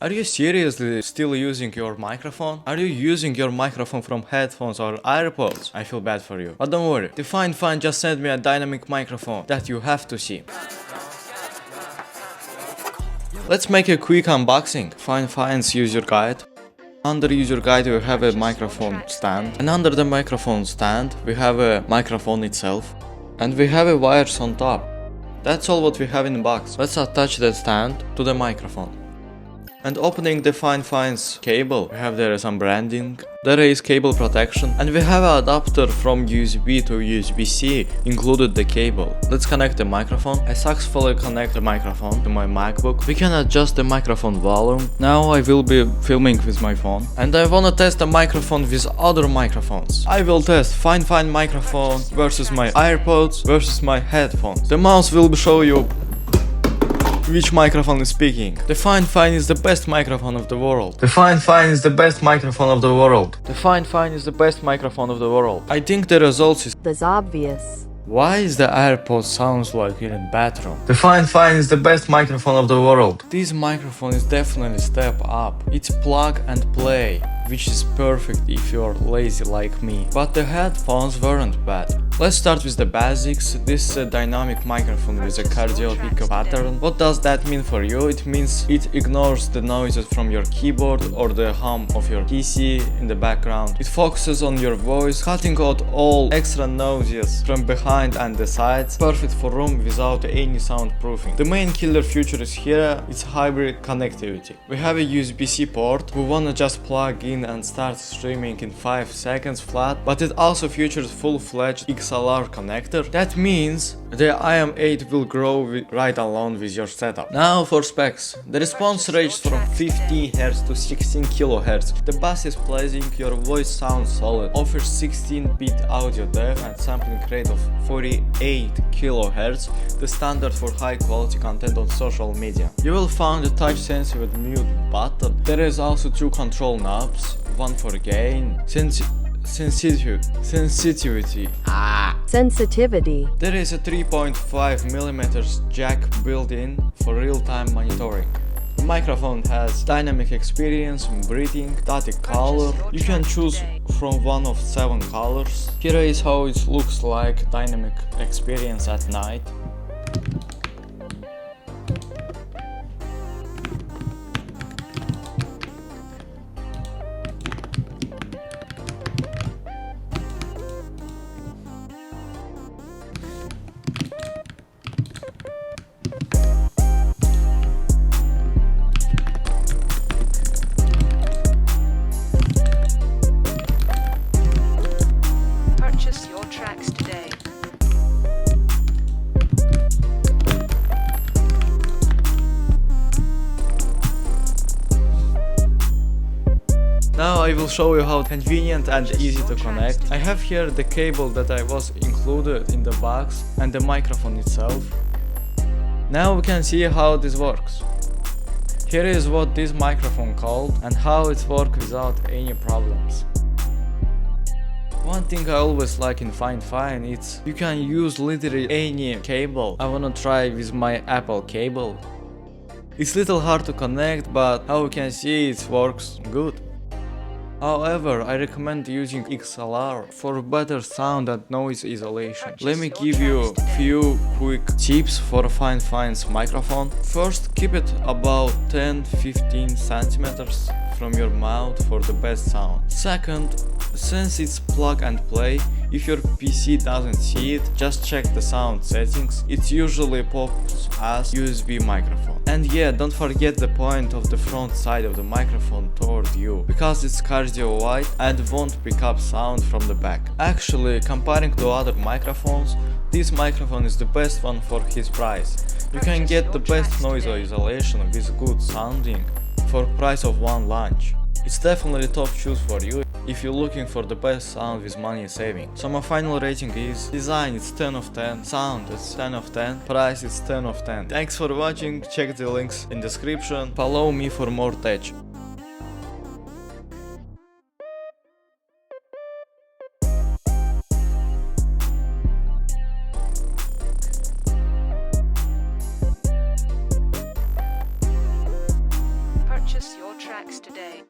Are you seriously still using your microphone? Are you using your microphone from headphones or AirPods? I feel bad for you. But don't worry, the Fifine just sent me a dynamic microphone that you have to see. Let's make a quick unboxing. Fifine's user guide. Under user guide we have a microphone stand, and under the microphone stand we have a microphone itself, and we have a wires on top. That's all what we have in the box. Let's attach the stand to the microphone. And opening the Fifine's cable, we have there some branding, there is cable protection, and we have an adapter from USB to USB-C included the cable. Let's connect the microphone. I successfully connect the microphone to my MacBook. We can adjust the microphone volume. Now I will be filming with my phone, and I wanna test the microphone with other microphones. I will test Fifine microphone versus my AirPods versus my headphones. The mouse will show you which microphone is speaking. The Fifine is the best microphone of the world. The Fifine is the best microphone of the world. The Fifine is the best microphone of the world. I think the results is That's obvious. why is the AirPods sounds like in a bathroom? The Fifine is the best microphone of the world. This microphone is definitely step up. It's plug and play, which is perfect if you're lazy like me. But the headphones weren't bad. Let's start with the basics. This is a dynamic microphone with a cardio pickup pattern. What does that mean for you? It means it ignores the noises from your keyboard or the hum of your PC in the background. It focuses on your voice, cutting out all extra noises from behind and the sides. Perfect for room without any soundproofing. The main killer feature is here, it's hybrid connectivity. We have a USB-C port. We wanna just plug in and start streaming in 5 seconds flat, but it also features full-fledged XLR connector. That means the AM8 will grow right along with your setup. Now for specs. The response ranges from 15 Hz to 16 kHz. The bass is pleasing, your voice sounds solid. Offers 16-bit audio depth and sampling rate of 48 kHz, the standard for high quality content on social media. You will find a touch sensitive mute button. There is also 2 control knobs, one for gain, sensitivity. Sensitivity. There is a 3.5mm jack built in for real-time monitoring. The microphone has dynamic experience, breathing, static color. You can choose from one of 7 colors. Here is how it looks like dynamic experience at night. Purchase your tracks today. Now I will show you how convenient and easy to connect. I have here the cable that I was included in the box and the microphone itself. Now we can see how this works. Here is what this microphone called and how it works without any problems. One thing I always like in Fifine is you can use literally any cable. I wanna try with my Apple cable. It's little hard to connect, but how you can see it works good. However, I recommend using XLR for better sound and noise isolation. Let me give you a few quick tips for Fifine's microphone. First, keep it about 10-15 centimeters from your mouth for the best sound. Second, since it's plug and play, if your PC doesn't see it, just check the sound settings. It usually pops as USB microphone. And yeah, don't forget the point of the front side of the microphone toward you, because it's cardio wide and won't pick up sound from the back. Actually, comparing to other microphones, this microphone is the best one for his price. You can get the best noise isolation with good sounding for price of one lunch. It's definitely top choice for you if you're looking for the best sound with money saving. So my final rating is: design it's 10 of 10, sound it's 10 of 10, price it's 10 of 10. Thanks for watching, check the links in description, follow me for more tech. Purchase your tracks today.